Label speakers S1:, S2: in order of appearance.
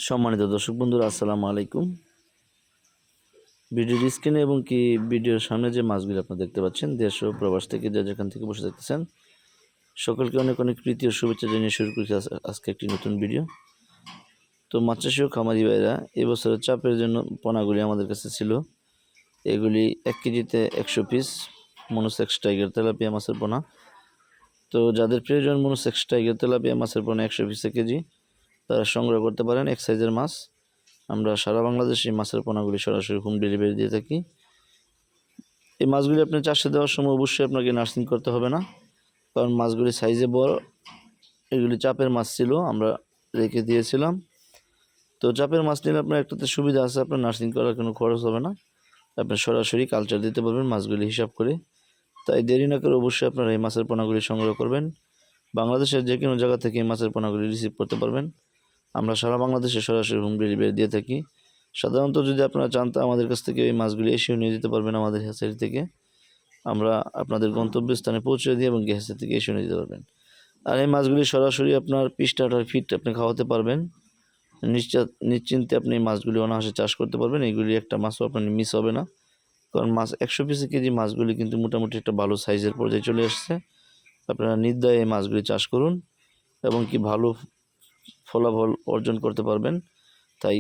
S1: সম্মানিত দর্শক বন্ধুরা, আসসালামু আলাইকুম। ভিডিওর স্ক্রিনে এবং কি ভিডিওর সামনে যে মাছগুলো আপনারা দেখতে পাচ্ছেন, দেশ ও প্রবাস থেকে যে যেখান থেকে বসে দেখতেছেন, সকলকে অনেক অনেক প্রীতি ও শুভেচ্ছা জানিয়ে শুরু করছি আজকে একটি নতুন ভিডিও। তো মাছ চাষী ও খামারি ভাইরা, এবছরের চাপের জন্য পোনাগুলি আমাদের কাছে ছিল। এগুলি 1 কেজিতে 100 পিস মনোসেক্স টাইগার তেলাপিয়া মাছের পোনা। তো যাদের প্রয়োজন মনোসেক্স টাইগার তেলাপিয়া মাছের পোনা 100 পিসে কেজি, তারা সংগ্রহ করতে পারেন। এক সাইজের মাছ। আমরা সারা বাংলাদেশে মাছের পোনাগুলি সরাসরি হোম ডেলিভারি দিয়ে থাকি। এই মাছগুলি আপনি চাষে দেওয়ার সময় অবশ্যই আপনাকে নার্সিং করতে হবে না, কারণ মাছগুলি সাইজে বড়। এগুলি চাপের মাছ ছিল, আমরা রেখে দিয়েছিলাম। তো চাপের মাছ নিলে আপনার একটাতে সুবিধা আছে, আপনার নার্সিং করার কোনো খরচ হবে না। আপনি সরাসরি কালচার দিতে পারবেন মাছগুলি হিসাব করে। তাই দেরি না করে অবশ্যই আপনারা এই মাছের পোনাগুলি সংগ্রহ করবেন। বাংলাদেশের যে কোনো জায়গা থেকে এই মাছের পোনাগুলি রিসিভ করতে পারবেন। আমরা সারা বাংলাদেশে সরাসরি হোম ডেলিভারি দিয়ে থাকি। সাধারণত যদি আপনারা চান, তো আমাদের কাছ থেকে এই মাছগুলি এসেও নিয়ে যেতে পারবেন। আমাদের হ্যাচারি থেকে আমরা আপনাদের গন্তব্যস্থানে পৌঁছে দিই এবং হ্যাচারি থেকে এসেও নিয়ে যেতে পারবেন। আর এই মাছগুলি সরাসরি আপনার পিস টাটার ফিট আপনি খাওয়াতে পারবেন। নিশ্চিন্তে আপনি এই মাছগুলি অনায়াসে চাষ করতে পারবেন। এইগুলি একটা মাছও আপনার মিস হবে না, কারণ মাছ 100 পিসে কেজি মাছগুলি কিন্তু মোটামুটি একটা ভালো সাইজের পর্যায়ে চলে আসছে। আপনারা নির্দ্বিধায় এই মাছগুলি চাষ করুন এবং কি ভালো ফলাফল অর্জন করতে পারবেন। তাই